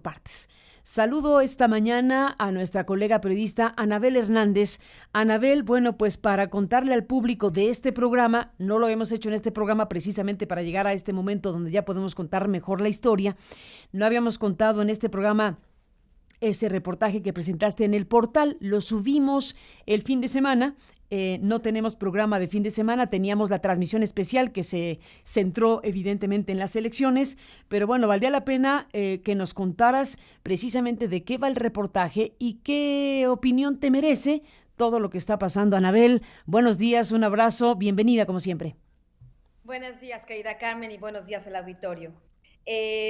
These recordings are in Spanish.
partes. Saludo esta mañana a nuestra colega periodista Anabel Hernández. Anabel, bueno, pues para contarle al público de este programa, no lo hemos hecho en este programa precisamente para llegar a este momento donde ya podemos contar mejor la historia. No habíamos contado en este programa ese reportaje que presentaste en el portal, lo subimos el fin de semana. No tenemos programa de fin de semana, teníamos la transmisión especial que se centró evidentemente en las elecciones, pero bueno, valdría la pena que nos contaras precisamente de qué va el reportaje y qué opinión te merece todo lo que está pasando. Anabel, buenos días, un abrazo, bienvenida como siempre. Buenos días, querida Carmen, y buenos días al auditorio.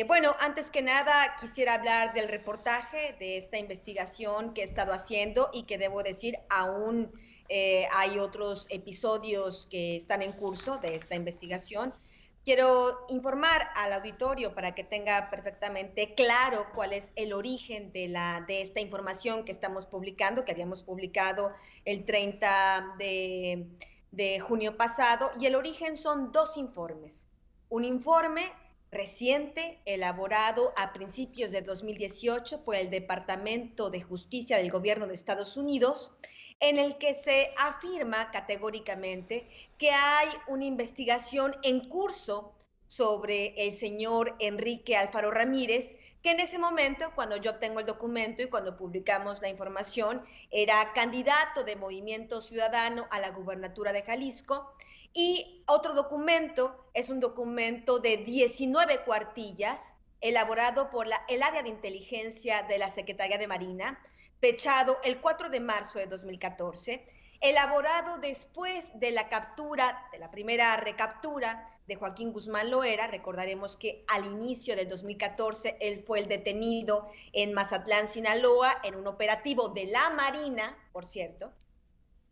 Bueno, antes que nada quisiera hablar del reportaje, de esta investigación que he estado haciendo y que debo decir, aún hay otros episodios que están en curso de esta investigación. Quiero informar al auditorio para que tenga perfectamente claro cuál es el origen de esta información que estamos publicando, que habíamos publicado el 30 de junio pasado, y el origen son dos informes. Un informe reciente elaborado a principios de 2018 por el Departamento de Justicia del Gobierno de Estados Unidos, en el que se afirma categóricamente que hay una investigación en curso sobre el señor Enrique Alfaro Ramírez, que en ese momento, cuando yo obtengo el documento y cuando publicamos la información, era candidato de Movimiento Ciudadano a la gubernatura de Jalisco. Y otro documento es un documento de 19 cuartillas elaborado por el área de inteligencia de la Secretaría de Marina, fechado el 4 de marzo de 2014, elaborado después de la captura, de la primera recaptura de Joaquín Guzmán Loera. Recordaremos que al inicio del 2014 él fue el detenido en Mazatlán, Sinaloa, en un operativo de la Marina, por cierto,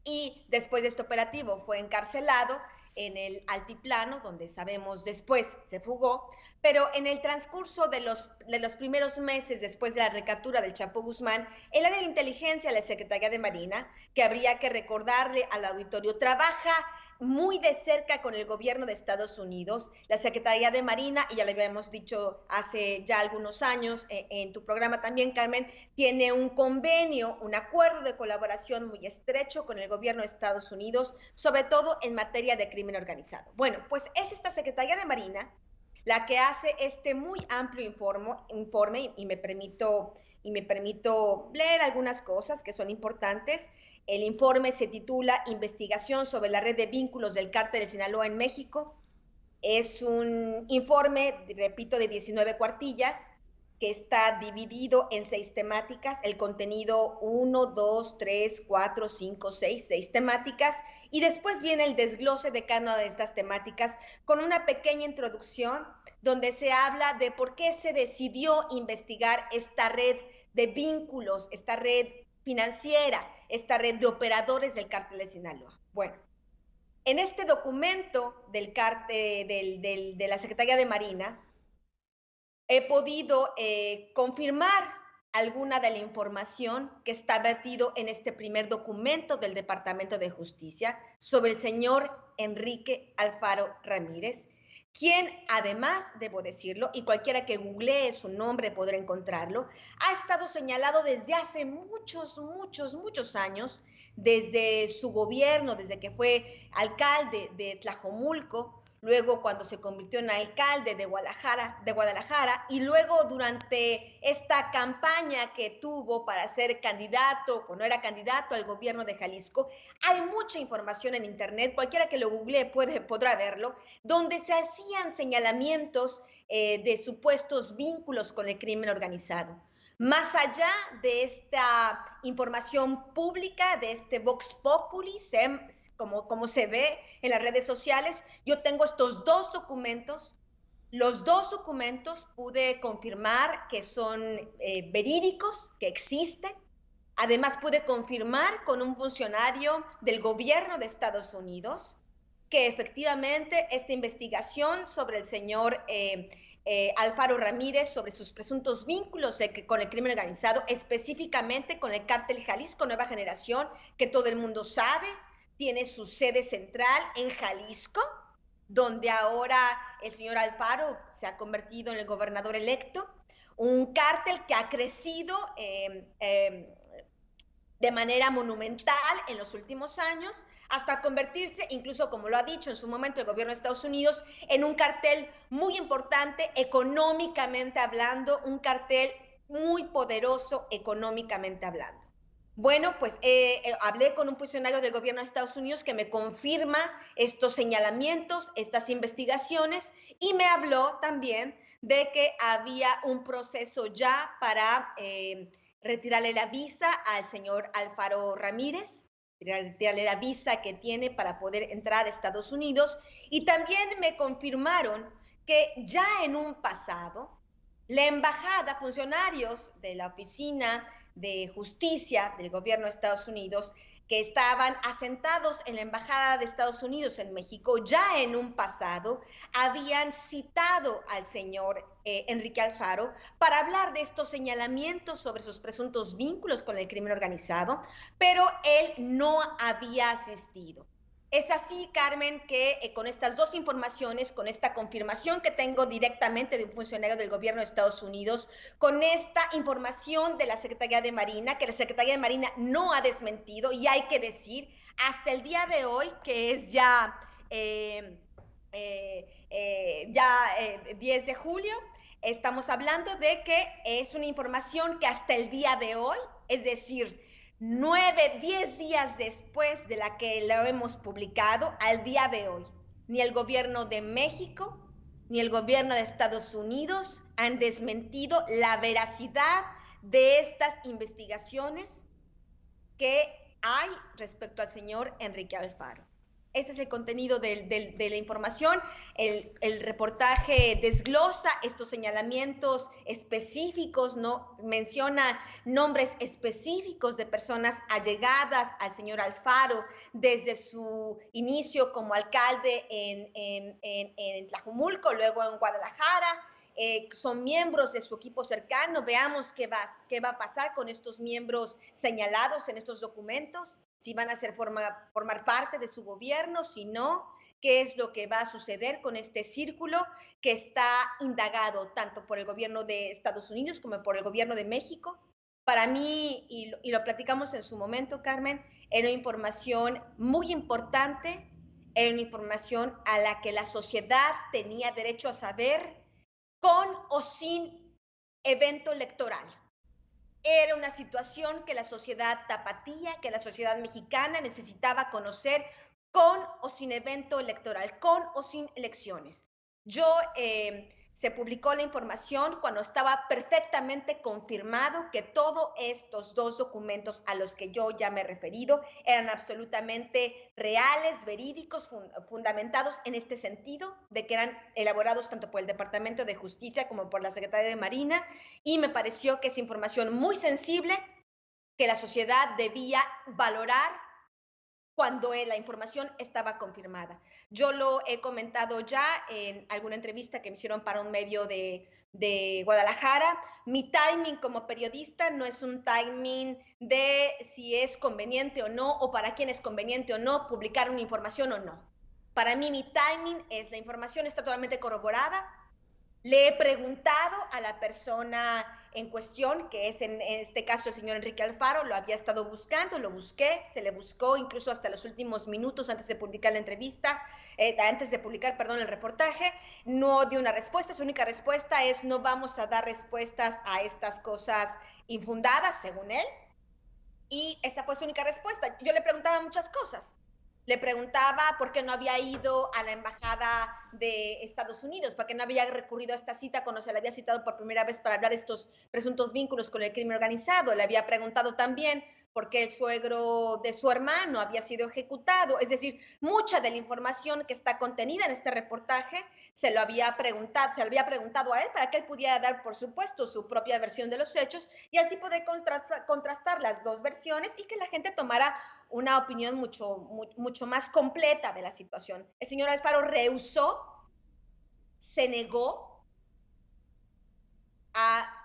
y después de este operativo fue encarcelado en el altiplano, donde sabemos después se fugó, pero en el transcurso de los primeros meses después de la recaptura del Chapo Guzmán, el área de inteligencia de la Secretaría de Marina, que habría que recordarle al auditorio, trabaja muy de cerca con el gobierno de Estados Unidos. La Secretaría de Marina, y ya lo habíamos dicho hace ya algunos años en tu programa también, Carmen, tiene un convenio, un acuerdo de colaboración muy estrecho con el gobierno de Estados Unidos, sobre todo en materia de crimen organizado. Bueno, pues es esta Secretaría de Marina la que hace este muy amplio informe, y me permito leer algunas cosas que son importantes. El informe se titula Investigación sobre la red de vínculos del cártel de Sinaloa en México. Es un informe, repito, de 19 cuartillas, que está dividido en 6 temáticas, el contenido 1, 2, 3, 4, 5, 6 temáticas, y después viene el desglose de cada una de estas temáticas con una pequeña introducción donde se habla de por qué se decidió investigar esta red de vínculos, esta red financiera, esta red de operadores del cártel de Sinaloa. Bueno, en este documento de la Secretaría de Marina, he podido confirmar alguna de la información que está vertido en este primer documento del Departamento de Justicia sobre el señor Enrique Alfaro Ramírez, quien además, debo decirlo, y cualquiera que googlee su nombre podrá encontrarlo, ha estado señalado desde hace muchos años, desde su gobierno, desde que fue alcalde de Tlajomulco, luego cuando se convirtió en alcalde de Guadalajara, y luego durante esta campaña que tuvo para ser candidato, o no era candidato al gobierno de Jalisco. Hay mucha información en internet, cualquiera que lo googlee podrá verlo, donde se hacían señalamientos de supuestos vínculos con el crimen organizado. Más allá de esta información pública, de este Vox Populi, como se ve en las redes sociales, yo tengo estos dos documentos. Los dos documentos pude confirmar que son verídicos, que existen. Además, pude confirmar con un funcionario del gobierno de Estados Unidos que efectivamente esta investigación sobre el señor Alfaro Ramírez, sobre sus presuntos vínculos con el crimen organizado, específicamente con el cártel Jalisco Nueva Generación, que todo el mundo sabe, tiene su sede central en Jalisco, donde ahora el señor Alfaro se ha convertido en el gobernador electo. un cártel que ha crecido de manera monumental en los últimos años, hasta convertirse, incluso como lo ha dicho en su momento el gobierno de Estados Unidos, en un cartel muy importante económicamente hablando, un cartel muy poderoso económicamente hablando. Bueno, pues hablé con un funcionario del gobierno de Estados Unidos que me confirma estos señalamientos, estas investigaciones, y me habló también de que había un proceso ya para retirarle la visa al señor Alfaro Ramírez, retirarle la visa que tiene para poder entrar a Estados Unidos. Y también me confirmaron que ya en un pasado, la embajada, funcionarios de la Oficina de Justicia del gobierno de Estados Unidos, que estaban asentados en la Embajada de Estados Unidos en México, ya en un pasado habían citado al señor Enrique Alfaro para hablar de estos señalamientos sobre sus presuntos vínculos con el crimen organizado, pero él no había asistido. Es así, Carmen, que con estas dos informaciones, con esta confirmación que tengo directamente de un funcionario del gobierno de Estados Unidos, con esta información de la Secretaría de Marina, que la Secretaría de Marina no ha desmentido, y hay que decir, hasta el día de hoy, que es ya 10 de julio, estamos hablando de que es una información que hasta el día de hoy, es decir, 9, 10 días después de la que lo hemos publicado, al día de hoy, ni el gobierno de México ni el gobierno de Estados Unidos han desmentido la veracidad de estas investigaciones que hay respecto al señor Enrique Alfaro. Ese es el contenido de la información. El reportaje desglosa estos señalamientos específicos, ¿no? Menciona nombres específicos de personas allegadas al señor Alfaro desde su inicio como alcalde en Tlajumulco, luego en Guadalajara. Son miembros de su equipo cercano. Veamos qué va a pasar con estos miembros señalados en estos documentos, si van a formar parte de su gobierno, si no, qué es lo que va a suceder con este círculo que está indagado tanto por el gobierno de Estados Unidos como por el gobierno de México. Para mí, y lo platicamos en su momento, Carmen, era una información muy importante, era una información a la que la sociedad tenía derecho a saber, con o sin evento electoral. Era una situación que la sociedad tapatía, que la sociedad mexicana necesitaba conocer, con o sin evento electoral, con o sin elecciones. Se publicó la información cuando estaba perfectamente confirmado que todos estos dos documentos a los que yo ya me he referido eran absolutamente reales, verídicos, fundamentados en este sentido, de que eran elaborados tanto por el Departamento de Justicia como por la Secretaría de Marina, y me pareció que es información muy sensible que la sociedad debía valorar cuando la información estaba confirmada. Yo lo he comentado ya en alguna entrevista que me hicieron para un medio de Guadalajara. Mi timing como periodista no es un timing de si es conveniente o no, o para quién es conveniente o no publicar una información o no. Para mí mi timing es la información está totalmente corroborada. Le he preguntado a la persona en cuestión, que es en este caso el señor Enrique Alfaro, lo había estado buscando, lo busqué, se le buscó incluso hasta los últimos minutos antes de publicar la entrevista, el reportaje, no dio una respuesta. Su única respuesta es: no vamos a dar respuestas a estas cosas infundadas, según él, y esa fue su única respuesta. Yo le preguntaba muchas cosas. Le preguntaba por qué no había ido a la embajada de Estados Unidos, por qué no había recurrido a esta cita cuando se le había citado por primera vez para hablar de estos presuntos vínculos con el crimen organizado. Le había preguntado también por qué el suegro de su hermano había sido ejecutado. Es decir, mucha de la información que está contenida en este reportaje se lo había preguntado a él para que él pudiera dar, por supuesto, su propia versión de los hechos y así poder contrastar las dos versiones y que la gente tomara una opinión mucho más completa de la situación. El señor Alfaro rehusó, se negó a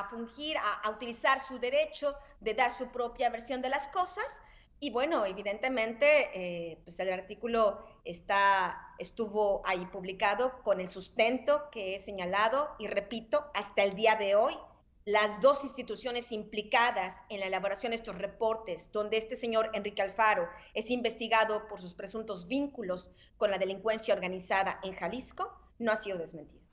fungir, a utilizar su derecho de dar su propia versión de las cosas, Y bueno, evidentemente, pues el artículo estuvo ahí publicado con el sustento que he señalado y repito, hasta el día de hoy, las dos instituciones implicadas en la elaboración de estos reportes, donde este señor Enrique Alfaro es investigado por sus presuntos vínculos con la delincuencia organizada en Jalisco, no ha sido desmentido.